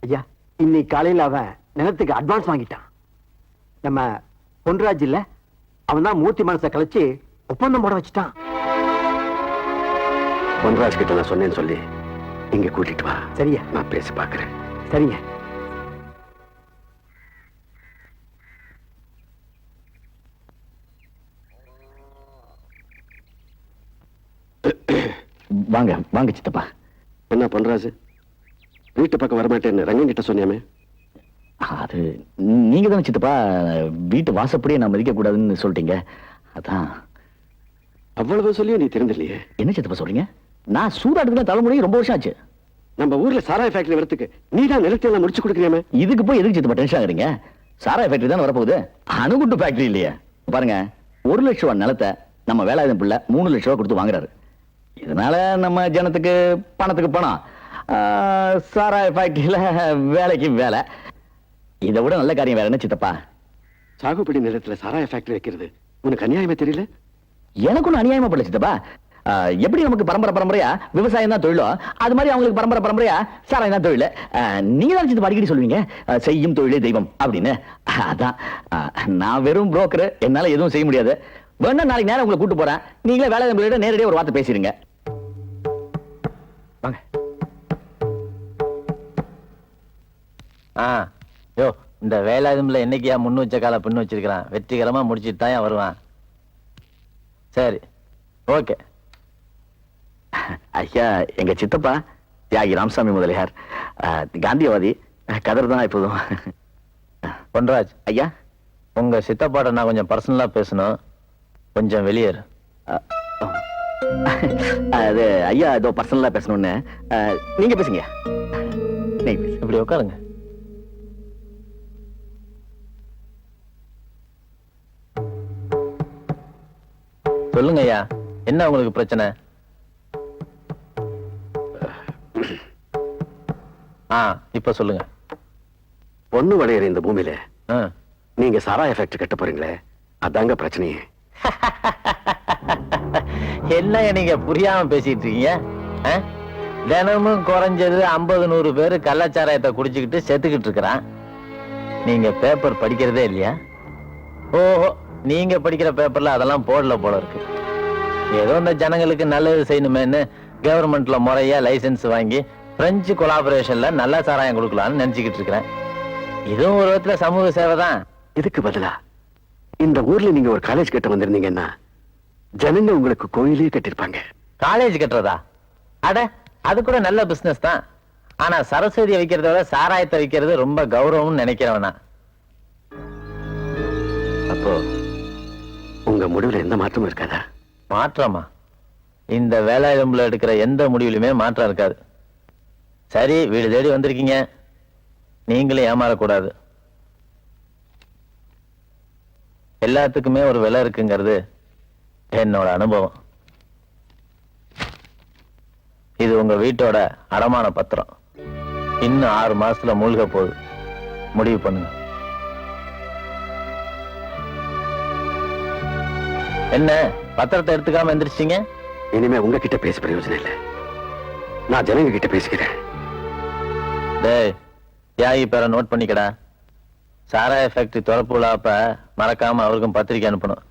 ஐயா, இன்னைக்கு காலையில அவன் நிலத்துக்கு அட்வான்ஸ் வாங்கிட்டான். நம்ம பொன்ராஜ் இல்ல, அவன் தான் மூர்த்தி மனசை கலைச்சு ஒப்பந்தம் போட வச்சுட்டான். பொன்ராஜ் கிட்ட நான் சொன்னேன்னு சொல்லி இங்க கூட்டிட்டு வா. சரியா? நான் பேசி பாக்குறேன். சரிங்க. வாங்க வாங்க சித்தப்பா. என்ன பொன்ராஜ், வீட்டு பக்கம் வரமாட்டேன்னு ரங்கன் கிட்ட சொன்னியாமே? அது நீங்க தானே சித்தப்பா வீட்டு வாசப்படியே நான் மதிக்க கூடாதுன்னு சொல்லிட்டீங்க. அதான். அவ்வளவு சொல்லியும் நீ தெரிஞ்சில்லையே. என்ன சித்தப்பா சொல்றீங்க? நான் சூதாட்டத்துல தலைமுறை ரொம்ப வருஷம் ஆச்சு. நம்ம ஊர்ல சாராய ஃபேக்டரி வரத்துக்கு நீ தான் நிலத்தை முடிச்சு கொடுக்குறியாமே. இதுக்கு போய் எதுக்கு சித்தப்பா டென்ஷன் ஆகுறீங்க? சாராய ஃபேக்டரி தான் வரப்போகுது, அணுகுண்டு ஃபேக்டரி இல்லையா? பாருங்க, 1 லட்சம் ரூபாய் நிலத்தை நம்ம வேலாயுதம் பிள்ளை 3 லட்சம் ரூபாய் கொடுத்து வாங்குறாரு. இதனால நம்ம ஜனத்துக்கு பணத்துக்கு பணம், சாராய ஃபேக்டரியில வேலைக்கு வேலை. இதை விட நல்ல காரியம் வேற என்ன சித்தப்பா? சாகுபடி நிலத்துல சாராய ஃபேக்டரி வைக்கிறது உனக்கு அநியாயமே தெரியல? எனக்கு ஒன்னும் அநியாயமா படல சித்தப்பா. எப்படி நமக்கு பரம்பரை பரம்பரையா விவசாயம் தான் தொழிலோ, அது மாதிரி அவங்களுக்கு பரம்பரை பரம்பரையா சாராயம் தான் தொழில். நீங்க தான் சித்தப்பா அடிக்கடி சொல்லுவீங்க செய்யும் தொழிலே தெய்வம் அப்படின்னு. அதான் நான் வெறும் புரோக்கர், என்னால எதுவும் செய்ய முடியாது. வேணா நாளைக்கு நேரம் உங்களை கூட்டு போறேன், நீங்களே வேலை நேரடியாக ஒரு வார்த்தை பேசிடுங்க. வாங்க. யோ, இந்த வேலாயுதம்ல என்னைக்கியா முன்னு வச்ச கால பின்னு வச்சிருக்கிறான், வெற்றிகரமா முடிச்சிட்டு தான் வருவான். சரி, ஓகே. ஐயா, எங்க சித்தப்பா தியாகி ராமசாமி முதலியார், காந்தியவாதி, கதர் தான் எப்போதும். பொன்ராஜ் ஐயா, உங்க சித்தப்பாட்ட நான் கொஞ்சம் பர்சனலா பேசணும், கொஞ்சம் வெளியேறு. அது ஐயா ஏதோ பர்சனலா பேசணும்னு. நீங்க பேசுங்க. இப்படி உட்காருங்க. சொல்லுங்க ஐயா, என்ன உங்களுக்கு பிரச்சனை? இப்ப சொல்லுங்க. பொண்ணு விளையிற இந்த பூமியில நீங்க சாராய ஃபேக்டரி கட்ட போறீங்களே, அதாங்க பிரச்சனையே. என்ன நீங்க புரியாம பேசிட்டு இருக்கீங்க? தினமும் குறைஞ்சது 50-100 பேரு கள்ளச்சாராயத்தை குடிச்சுக்கிட்டு செத்துக்கிட்டு இருக்கிறான். நீங்க பேப்பர் படிக்கிறதே இல்லையா? ஓஹோ, நீங்க படிக்கிற பேப்பர்ல அதெல்லாம் போடல போல இருக்கு. ஏதோ இந்த ஜனங்களுக்கு நல்லது செய்யணுமேன்னு கவர்மெண்ட்ல முறையா லைசன்ஸ் வாங்கி பிரெஞ்சு கொலாபரேஷன்ல நல்ல சாராயம் கொடுக்கலாம்னு நினைச்சுக்கிட்டு இருக்கிறேன். இதுவும் ஒரு விதத்துல சமூக சேவை தான். இதுக்கு பதிலா இந்த ஊர்ல நீங்க ஒரு காலேஜ் கட்ட வந்திருந்தீங்கன்னா ஜனங்க உங்களுக்கு கோயிலே கட்டிருப்பாங்க. காலேஜ் கட்டுறதா? அட, அது கூட நல்ல பிசினஸ் தான். ஆனா சரஸ்வதியை வைக்கிறத விட சாராயத்தை வைக்கிறது ரொம்ப கௌரவம்னு நினைக்கிறவனா. அப்போ உங்க முடிவுல எந்த மாற்றமும் இருக்காதா? மாற்றமா? இந்த வேலாயுதம்ல எடுக்கிற எந்த முடிவிலுமே மாற்றம் இருக்காது. சரி, வீடு தேடி வந்திருக்கீங்க, நீங்களே ஏமாறக்கூடாது. எல்லாத்துக்குமே ஒரு விலை இருக்குங்கிறது என்னோட அனுபவம். இது உங்க வீட்டோட அடமான பத்திரம். இன்னும் 6 மாசத்துல மூழ்க போகுது. முடிவு பண்ணுங்க. என்ன பத்திரத்தை எடுத்துக்காம எந்திரிச்சிங்க? இனிமே உங்ககிட்ட பேச பிரயோஜனம் இல்லை, நான் ஜனங்க கிட்ட பேசிக்கிறேன். டேய், தியாகி பேரை நோட் பண்ணிக்கடா. சாராய ஃபேக்டரி திறப்பு விழாப்ப மறக்காம அவருக்கும் பத்திரிக்கை அனுப்பணும்.